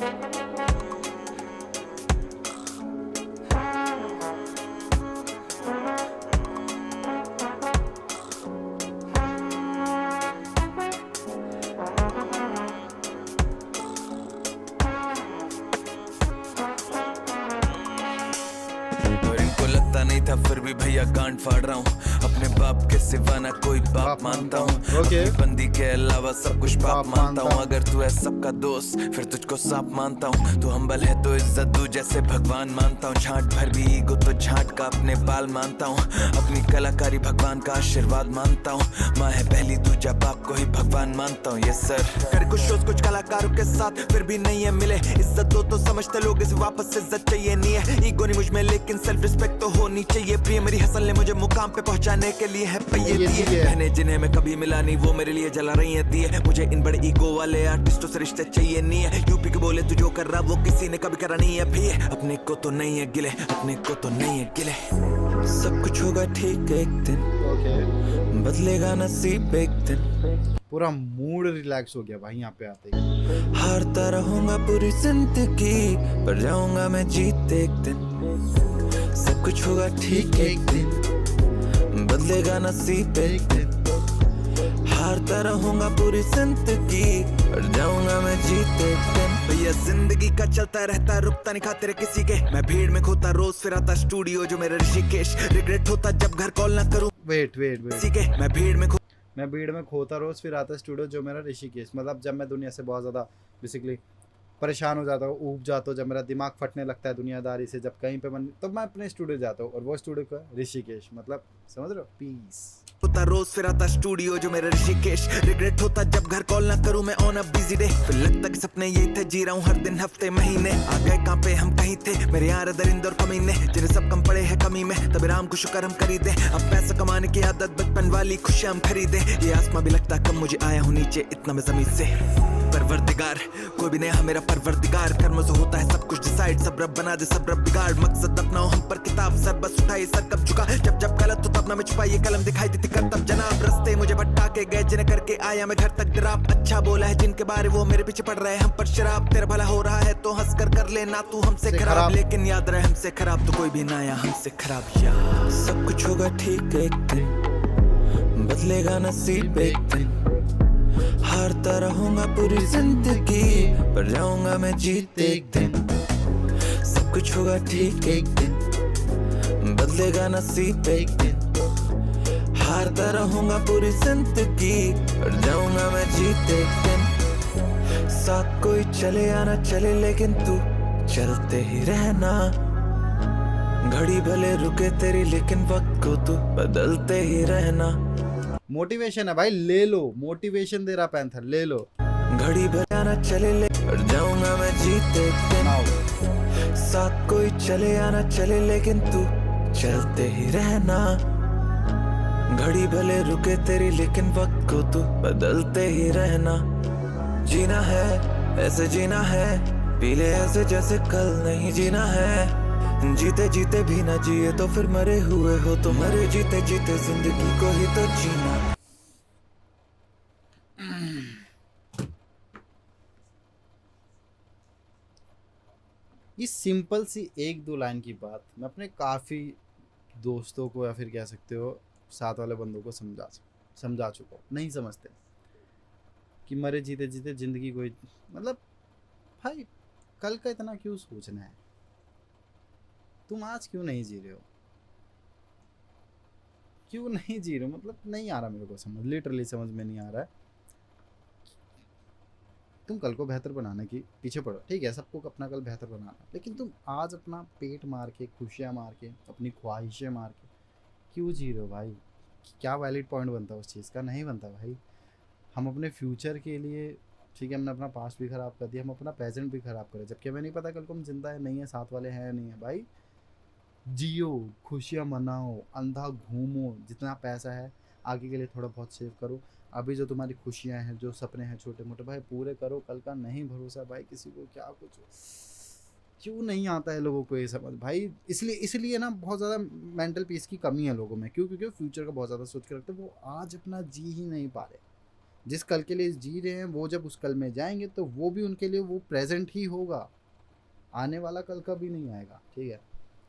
और इनको लगता नहीं था फिर भी भैया गांड फाड़ रहा हूँ, अपने बाप के सिवा ना कोई बाप मानता हूँ, Okay. अपनी बंदी के अलावा सब कुछ बाप बाप मानता हूँ। मानता अगर तू है सबका दोस्त फिर तुझको सांप मानता हूँ, तू हम्बल है तो इज्जत दू जैसे भगवान मानता हूँ, झांट भर भी ईगो तो झांट का अपने बाल मानता हूँ, अपनी कलाकारी भगवान का आशीर्वाद मानता हूँ, माँ है पहली दूजा बाप को ही भगवान मानता हूँ। ये सर कर कुछ शोज कुछ कलाकारों के साथ फिर भी नहीं है मिले, इज्जत दो तो समझते लोग इसे वापस इज्जत चाहिए नहीं है, ईगो नहीं मुझ में लेकिन सेल्फ रिस्पेक्ट तो होनी चाहिए। प्रिय मेरी हसल ने मुझे मुकाम पे पहुंचाने के लिए है पहिए दिए, बहने जिन्हें मैं कभी मिला नहीं वो मेरे लिए जला रही है दिए, मुझे इन बड़े ईगो वाले आर्टिस्टों से रिश्ते चाहिए नहीं है। यूपी के बोले तू जो कर रहा वो किसी ने कभी करा नहीं है भैया, अपने को तो नहीं है गिले, अपने को तो नहीं है गिले। सब कुछ होगा ठीक एक दिन, बदलेगा नसीब एक दिन। पूरा मूड रिलैक्स हो गया भाई यहाँ पे आते ही। हारता रहूंगा पूरी जिंदगी पर जाऊंगा मैं जीत एक दिन, सब कुछ होगा ठीक एक दिन, बदलेगा नसीब एक दिन। हारता रहूंगा पूरी जिंदगी पर जाऊंगा मैं जीत एक दिन। भैया जिंदगी का चलता रहता रुकता नहीं खाते किसी के, मैं भीड़ में खोता रोज फिर आता स्टूडियो जो मेरा ऋषिकेश, रिग्रेट होता जब घर कॉल ना करूं वेट किसी के, मैं भीड़ में खोता रोज फिर आता स्टूडियो जो मेरा ऋषिकेश, मतलब जब मैं दुनिया से बहुत ज़्यादा बेसिकली परेशान हो जाता हूँ, ऊब जाता हूँ, जब मेरा दिमाग फटने लगता है दुनियादारी से, जब कहीं पे मन, तब मैं अपने स्टूडियो जाता हूँ। और वो स्टूडियो का ऋषिकेश, मतलब समझ रहे हो, पीस। होता रोज फिर आता स्टूडियो जो मेरा ऋषिकेश। रिग्रेट होता जब घर कॉल ना करूं मैं ऑन अ बिजी डे। फिर लगता कि सपने ये थे, जी रहा हूं हर दिन हफ्ते महीने। आ गए कहां पे हम कहीं थे, मेरे यार दरिंद और कमीने, जिन्हें सब कम पड़े हैं कमी में, तब राम को शुक्र हम खरीदे। अब पैसा कमाने की आदत बचपन वाली खुशियां हम खरीदे। ये आसमां भी लगता कम, मुझे आया हूं नीचे इतना मैं जमीन से। परवरदिगार कोई भी नहीं है मेरा परवरदिगार, कर्म से होता है सब कुछ डिसाइड। सब रब बना दे सब रब बिगाड़, मकसद अपनाओ हम पर किताब सर बस उठाए सर कब झुका। जब जब गलत तो तब ना मैं छुपाई, कलम दिखाई देती कर तब जनाब। रस्ते मुझे भटका के गए जिन्हें करके आया मैं घर तक डराप। अच्छा बोला है जिनके बारे वो मेरे पीछे पड़ रहे हम पर शराब। तेरा भला हो रहा है तो हंस कर लेना तू हमसे खराब, लेकिन याद रहे हमसे खराब तो कोई भी ना आया हमसे खराब। यार सब कुछ होगा ठीक एक दिन, बदलेगा नसीब एक दिन। हारता रहूंगा पूरी जिंदगी, पर जाऊंगा मैं जीत एक दिन। सब कुछ होगा ठीक एक दिन, बदलेगा नसीब एक दिन। हारता रहूंगा पूरी जिंदगी, पर जाऊंगा मैं जीत एक दिन। साथ कोई चले या ना चले लेकिन तू चलते ही रहना। घड़ी भले रुके तेरी लेकिन वक्त को तू बदलते ही रहना। मोटिवेशन है भाई, ले लो, मोटिवेशन दे रहा पैंथर, ले लो। घड़ी भर ना चले ले पर जाऊंगा मैं जीते दिन। साथ कोई चले या ना चले लेकिन तू चलते ही रहना। घड़ी भले रुके तेरी लेकिन वक्त को तू बदलते ही रहना। जीना है ऐसे जीना है, पीले ऐसे जैसे कल नहीं जीना है। जीते जीते भी ना जिए तो फिर मरे हुए हो तो मरे, जीते जीते जिंदगी को ही तो जीना। इस सिंपल सी एक दो लाइन की बात मैं अपने काफ़ी दोस्तों को या फिर कह सकते हो साथ वाले बंदों को समझा चुका हूँ। नहीं समझते कि मरे जीते जीते ज़िंदगी कोई, मतलब भाई कल का इतना क्यों सोचना है, तुम आज क्यों नहीं जी रहे हो, क्यों नहीं जी रहे हो, मतलब नहीं आ रहा मेरे को समझ, लिटरली समझ में नहीं आ रहा है। तुम कल को बेहतर बनाने की पीछे पड़ो, ठीक है, सबको अपना कल बेहतर बनाना, लेकिन तुम आज अपना पेट मार के, खुशियाँ मार के, अपनी ख्वाहिशें मार के क्यों जी रहे हो भाई। क्या वैलिड पॉइंट बनता है उस चीज़ का, नहीं बनता भाई। हम अपने फ्यूचर के लिए, ठीक है, हमने अपना पास्ट भी ख़राब कर दिया, हम अपना प्रेजेंट भी ख़राब करें, जबकि हमें नहीं पता कल को हम जिंदा है नहीं है, साथ वाले हैं नहीं है। भाई जियो, खुशियाँ मनाओ, अंधा घूमो, जितना पैसा है आगे के लिए थोड़ा बहुत सेव करो। अभी जो तुम्हारी खुशियाँ हैं, जो सपने हैं छोटे मोटे, भाई पूरे करो, कल का नहीं भरोसा भाई किसी को, क्या कुछ क्यों नहीं आता है लोगों को ये समझ भाई। इसलिए ना बहुत ज़्यादा मेंटल पीस की कमी है लोगों में, क्यों, क्योंकि फ्यूचर का बहुत ज़्यादा सोच के रखते हैं, वो आज अपना जी ही नहीं पा रहे। जिस कल के लिए जी रहे हैं वो जब उस कल में जाएंगे तो वो भी उनके लिए वो प्रेजेंट ही होगा, आने वाला कल का भी नहीं आएगा, ठीक है।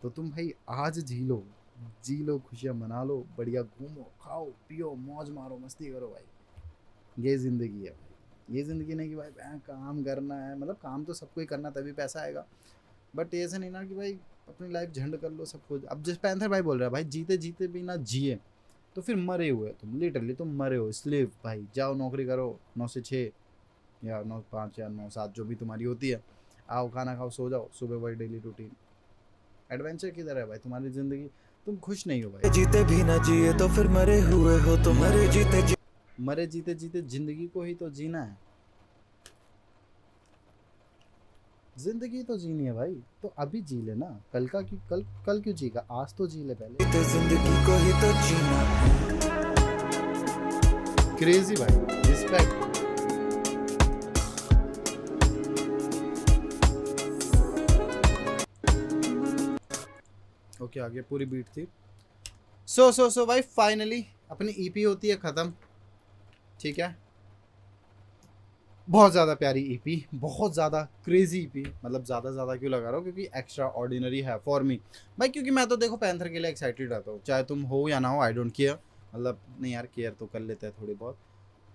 तो तुम भाई आज जी लो, खुशियाँ मना लो, बढ़िया घूमो, खाओ पियो, मौज मारो, मस्ती करो भाई। ये ज़िंदगी है भाई, ये ज़िंदगी नहीं कि भाई काम करना है, मतलब काम तो सबको ही करना तभी पैसा आएगा, बट ऐसा नहीं ना कि भाई अपनी लाइफ झंड कर लो सब कुछ। अब जिस पैंथर भाई बोल रहा है भाई जीते जीते भी ना जिए तो फिर मरे हुए तुम, लिटरली तुम मरे हो। स्लीव भाई, जाओ नौकरी करो 9 से 6 या 9 से 5 या 9 से 7 जो भी तुम्हारी होती है, आओ खाना खाओ सो जाओ, सुबह वही डेली रूटीन। एडवेंचर किधर है भाई तुम्हारी ज़िंदगी, तुम खुश नहीं हो भाई। जीते भी ना जिए तो फिर मरे हुए हो तो मरे, जीते जीते जिंदगी को ही तो जीना है, जिंदगी तो जीनी है भाई, तो अभी जी ले ना, कल का क्यों, कल क्यों जीगा, आज तो जी ले पहले। जीते जिंदगी को ही तो जीना। क्रेजी भाई, रिस्पेक्ट। ओके आगे पूरी बीट थी। सो भाई फाइनली अपनी ईपी होती है ख़त्म, ठीक है। बहुत ज़्यादा प्यारी ईपी, बहुत ज़्यादा क्रेजी ईपी, मतलब ज़्यादा क्यों लगा रहा हूँ क्योंकि एक्स्ट्रा ऑर्डिनरी है फॉर मी भाई, क्योंकि मैं तो देखो पैंथर के लिए एक्साइटेड रहता हूँ, चाहे तुम हो या ना हो, आई डोंट केयर, मतलब नहीं यार केयर तो कर लेते हैं थोड़ी बहुत,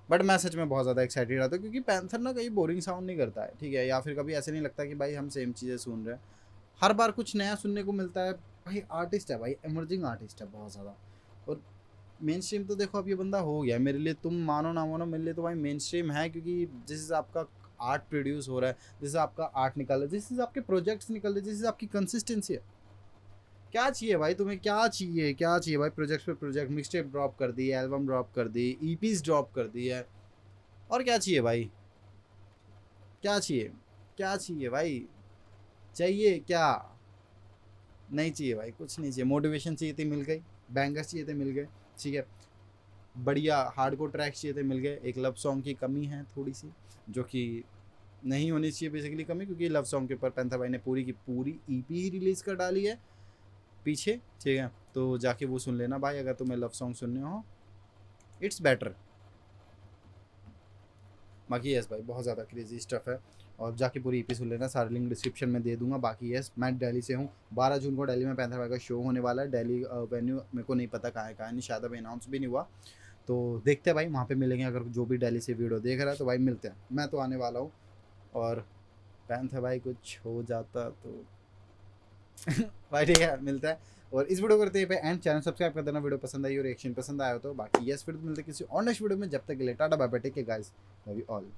बट मैं सच में बहुत ज़्यादा एक्साइटेड रहता हूँ क्योंकि पैंथर ना कहीं बोरिंग साउंड नहीं करता है, ठीक है, या फिर कभी ऐसे नहीं लगता कि भाई हम सेम चीज़ें सुन रहे हैं, हर बार कुछ नया सुनने को मिलता है भाई। आर्टिस्ट है भाई, एमर्जिंग आर्टिस्ट है बहुत ज़्यादा, और मेन स्ट्रीम तो देखो अब ये बंदा हो गया मेरे लिए, तुम मानो ना मानो मेरे लिए तो भाई मेन स्ट्रीम है, क्योंकि जिस हिसाब का आर्ट प्रोड्यूस हो रहा है, जिससे आपका आर्ट निकल रहा है, जिससे आपके प्रोजेक्ट्स निकल रहे हैं, जिससे आपकी कंसिस्टेंसी है। क्या चाहिए भाई तुम्हें, क्या चाहिए भाई? प्रोजेक्ट पे प्रोजेक्ट, मिक्स टेप ड्रॉप कर दी, एल्बम ड्रॉप कर दी, ईपीज ड्रॉप कर दी है, और क्या चाहिए भाई? क्या चाहिए भाई? चाहिए क्या? नहीं चाहिए भाई, कुछ नहीं चाहिए। मोटिवेशन चाहिए थी, मिल गई। बैंगर्स चाहिए थे, मिल गए। ठीक है, बढ़िया हार्डकोर ट्रैक्स चाहिए थे, मिल गए। एक लव सॉन्ग की कमी है थोड़ी सी, जो कि नहीं होनी चाहिए बेसिकली कमी, क्योंकि लव सॉन्ग के ऊपर पैंथर भाई ने पूरी की पूरी ईपी ही रिलीज़ कर डाली है पीछे। ठीक है, तो जाके वो सुन लेना भाई, अगर तुम्हें लव सॉन्ग सुनने हो, इट्स बेटर। बाकी यस भाई, बहुत ज़्यादा क्रेजी स्टफ है, और जाके पूरी ईपी सुन लेना। सारे लिंक डिस्क्रिप्शन में दे दूंगा। बाकी यस, मैं दिल्ली से हूँ। 12 जून को दिल्ली में पैंथर भाई का शो होने वाला है। दिल्ली वेन्यू मेरे को नहीं पता कहाँ है नहीं, शायद अभी अनाउंस भी नहीं हुआ, तो देखते हैं भाई, वहाँ पे मिलेंगे। अगर जो भी दिल्ली से वीडियो देख रहा है तो भाई मिलते हैं। मैं तो आने वाला हूँ, और पैंथर भाई कुछ हो जाता तो भाई ठीक है, मिलता है। और इस वीडियो करते हैं पे एंड। चैनल सब्सक्राइब कर देना वीडियो पसंद आई और रिएक्शन पसंद आया हो तो। बाकी यस, फिर मिलते किसी और नेक्स्ट वीडियो में। जब तक के लिए tata bye bye, take care guys, love you all.